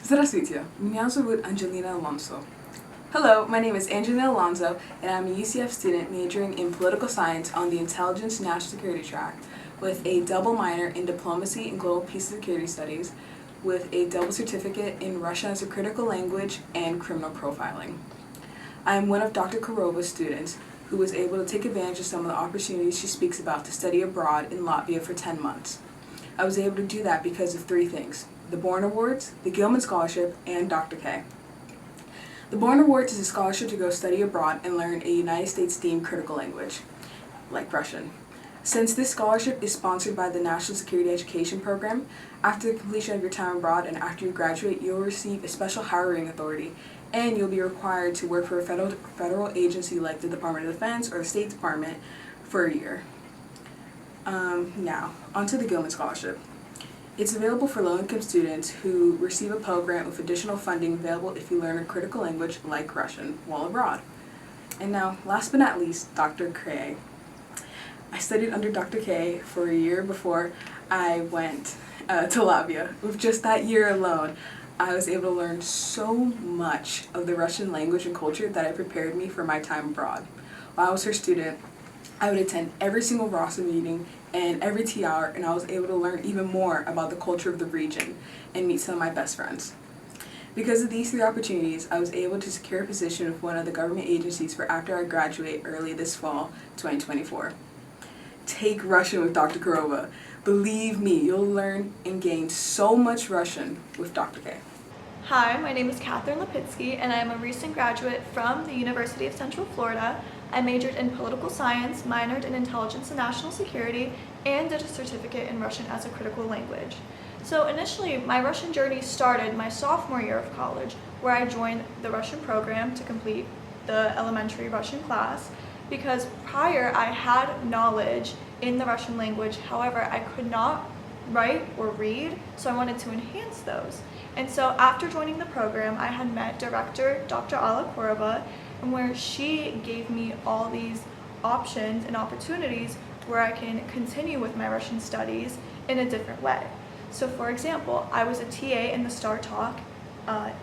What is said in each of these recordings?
Здравствуйте, меня зовут Angelina Alonso. Hello, my name is Angelina Alonso, and I'm a UCF student majoring in political science on the Intelligence and National Security track, with a double minor in diplomacy and global peace and security studies, with a double certificate in Russian as a critical language and criminal profiling. I am one of Dr. Kurova's students who was able to take advantage of some of the opportunities she speaks about to study abroad in Latvia for 10 months. I was able to do that because of three things: the Bourne Awards, the Gilman Scholarship, and Dr. K. The Bourne Awards is a scholarship to go study abroad and learn a United States-themed critical language, like Russian. Since this scholarship is sponsored by the National Security Education Program, after the completion of your time abroad and after you graduate, you'll receive a special hiring authority, and you'll be required to work for a federal agency like the Department of Defense or the State Department for a year. Now, onto the Gilman Scholarship. It's available for low-income students who receive a Pell Grant with additional funding available if you learn a critical language like Russian while abroad. And now, last but not least, Dr. K. I studied under Dr. K for a year before I went to Latvia. With just that year alone, I was able to learn so much of the Russian language and culture that it prepared me for my time abroad. While I was her student, I would attend every single ROSA meeting and every tea hour, and I was able to learn even more about the culture of the region and meet some of my best friends. Because of these three opportunities, I was able to secure a position with one of the government agencies for after I graduate early this fall, 2024. Take Russian with Dr. Kurova. Believe me, you'll learn and gain so much Russian with Dr. K. Hi, my name is Catherine Lipitsky, and I am a recent graduate from the University of Central Florida. I majored in political science, minored in intelligence and national security, and did a certificate in Russian as a critical language. So initially, my Russian journey started my sophomore year of college, where I joined the Russian program to complete the elementary Russian class, because prior I had knowledge in the Russian language. However, I could not write or read, so I wanted to enhance those. And so after joining the program, I had met director Dr. Alla Korova, and where she gave me all these options and opportunities where I can continue with my Russian studies in a different way. So for example, I was a TA in the Star Talk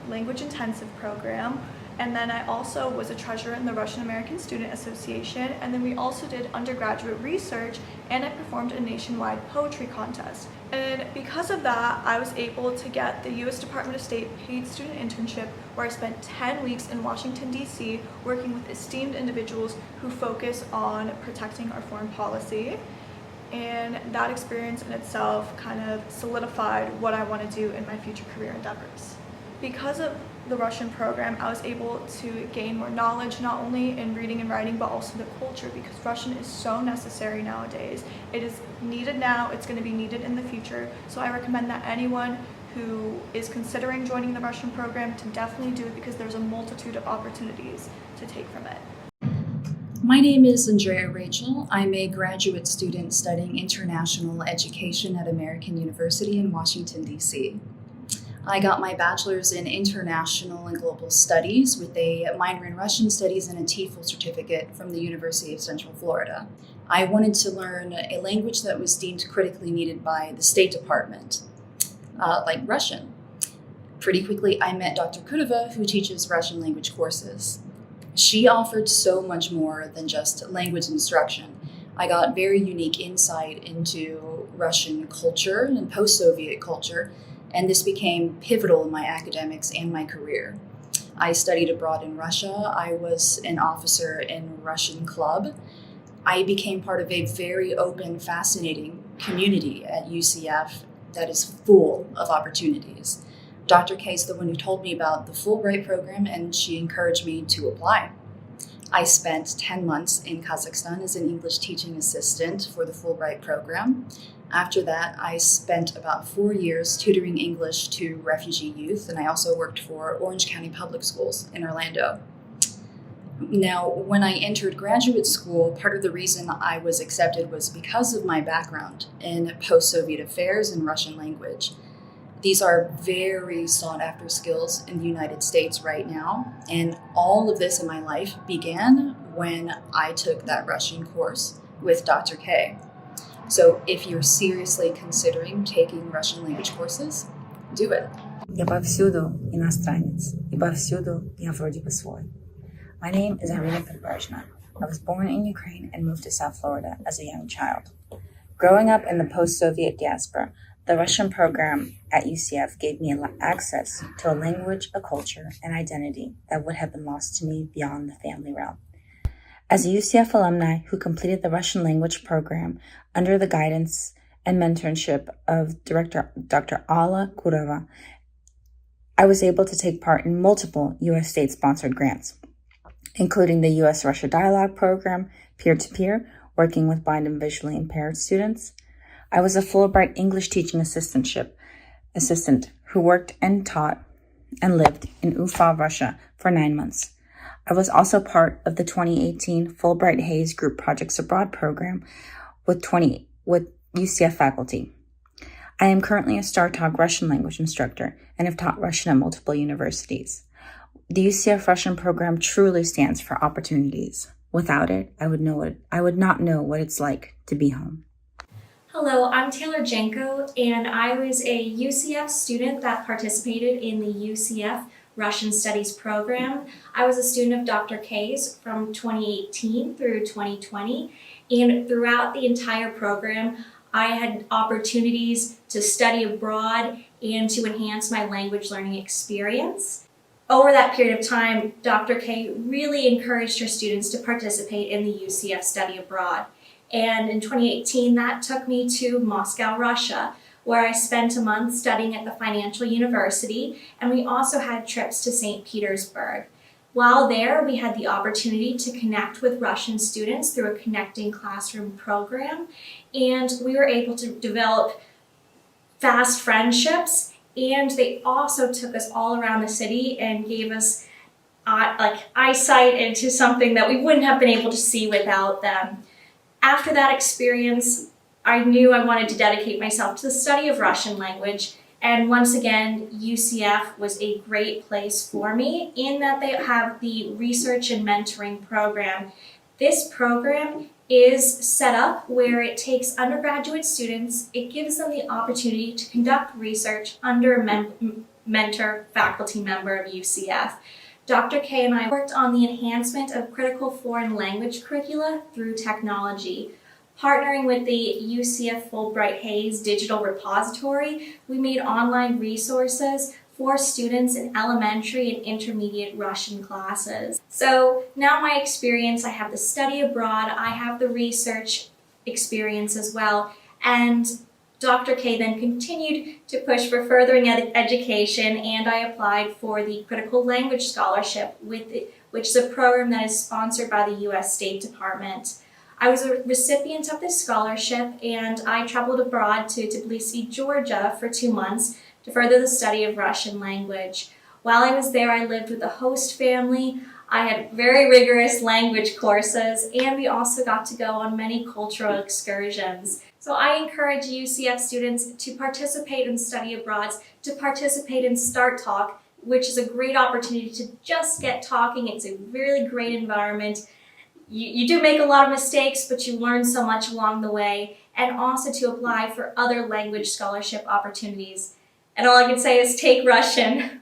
language intensive program, and then I also was a treasurer in the Russian American Student Association, and then we also did undergraduate research, and I performed a nationwide poetry contest. And because of that, I was able to get the U.S. Department of State paid student internship, where I spent 10 weeks in Washington, D.C. working with esteemed individuals who focus on protecting our foreign policy. And that experience in itself kind of solidified what I want to do in my future career endeavors. Because of the Russian program, I was able to gain more knowledge, not only in reading and writing, but also the culture, because Russian is so necessary nowadays. It is needed now, it's going to be needed in the future. So I recommend that anyone who is considering joining the Russian program to definitely do it, because there's a multitude of opportunities to take from it. My name is Andrea Rachel. I'm a graduate student studying international education at American University in Washington, D.C. I got my bachelor's in international and global studies with a minor in Russian studies and a TEFL certificate from the University of Central Florida. I wanted to learn a language that was deemed critically needed by the State Department, like Russian. Pretty quickly, I met Dr. Kurova, who teaches Russian language courses. She offered so much more than just language instruction. I got very unique insight into Russian culture and post-Soviet culture, and this became pivotal in my academics and my career. I studied abroad in Russia. I was an officer in Russian club. I became part of a very open, fascinating community at UCF that is full of opportunities. Dr. K is the one who told me about the Fulbright program, and she encouraged me to apply. I spent 10 months in Kazakhstan as an English teaching assistant for the Fulbright program. After that, I spent about 4 years tutoring English to refugee youth, and I also worked for Orange County Public Schools in Orlando. Now, when I entered graduate school, part of the reason I was accepted was because of my background in post-Soviet affairs and Russian language. These are very sought-after skills in the United States right now, and all of this in my life began when I took that Russian course with Dr. K. So if you're seriously considering taking Russian language courses, do it. Я повсюду иностранец, и повсюду я вроде бы свой. My name is Irina Podbrezhna. I was born in Ukraine and moved to South Florida as a young child. Growing up in the post-Soviet diaspora, the Russian program at UCF gave me access to a language, a culture, and identity that would have been lost to me beyond the family realm. As a UCF alumni who completed the Russian language program under the guidance and mentorship of Director Dr. Alla Kurova, I was able to take part in multiple U.S. state-sponsored grants, including the U.S.-Russia Dialogue Program, peer-to-peer, working with blind and visually impaired students. I was a Fulbright English teaching assistant who worked and taught and lived in Ufa, Russia for 9 months. I was also part of the 2018 Fulbright Hayes Group Projects Abroad program with UCF faculty. I am currently a StarTalk Russian language instructor and have taught Russian at multiple universities. The UCF Russian program truly stands for opportunities. Without it, I would not know what it's like to be home. Hello, I'm Taylor Janko, and I was a UCF student that participated in the UCF Russian Studies program. I was a student of Dr. K's from 2018 through 2020, and throughout the entire program, I had opportunities to study abroad and to enhance my language learning experience. Over that period of time, Dr. K really encouraged her students to participate in the UCF study abroad. And in 2018, that took me to Moscow, Russia, where I spent a month studying at the Financial University, and we also had trips to St. Petersburg. While there, we had the opportunity to connect with Russian students through a Connecting Classroom program, and we were able to develop fast friendships, and they also took us all around the city and gave us eyesight into something that we wouldn't have been able to see without them. After that experience, I knew I wanted to dedicate myself to the study of Russian language, and once again, UCF was a great place for me in that they have the research and mentoring program. This program is set up where it takes undergraduate students, it gives them the opportunity to conduct research under a mentor faculty member of UCF. Dr. K and I worked on the enhancement of critical foreign language curricula through technology. Partnering with the UCF Fulbright Hayes Digital Repository, we made online resources for students in elementary and intermediate Russian classes. So now my experience, I have the study abroad, I have the research experience as well, and Dr. K then continued to push for furthering education, and I applied for the Critical Language Scholarship, which is a program that is sponsored by the U.S. State Department. I was a recipient of this scholarship, and I traveled abroad to Tbilisi, Georgia for 2 months to further the study of Russian language. While I was there, I lived with a host family. I had very rigorous language courses, and we also got to go on many cultural excursions. So I encourage UCF students to participate in study abroad, to participate in StarTalk, which is a great opportunity to just get talking. It's a really great environment. You do make a lot of mistakes, but you learn so much along the way, and also to apply for other language scholarship opportunities. And all I can say is take Russian.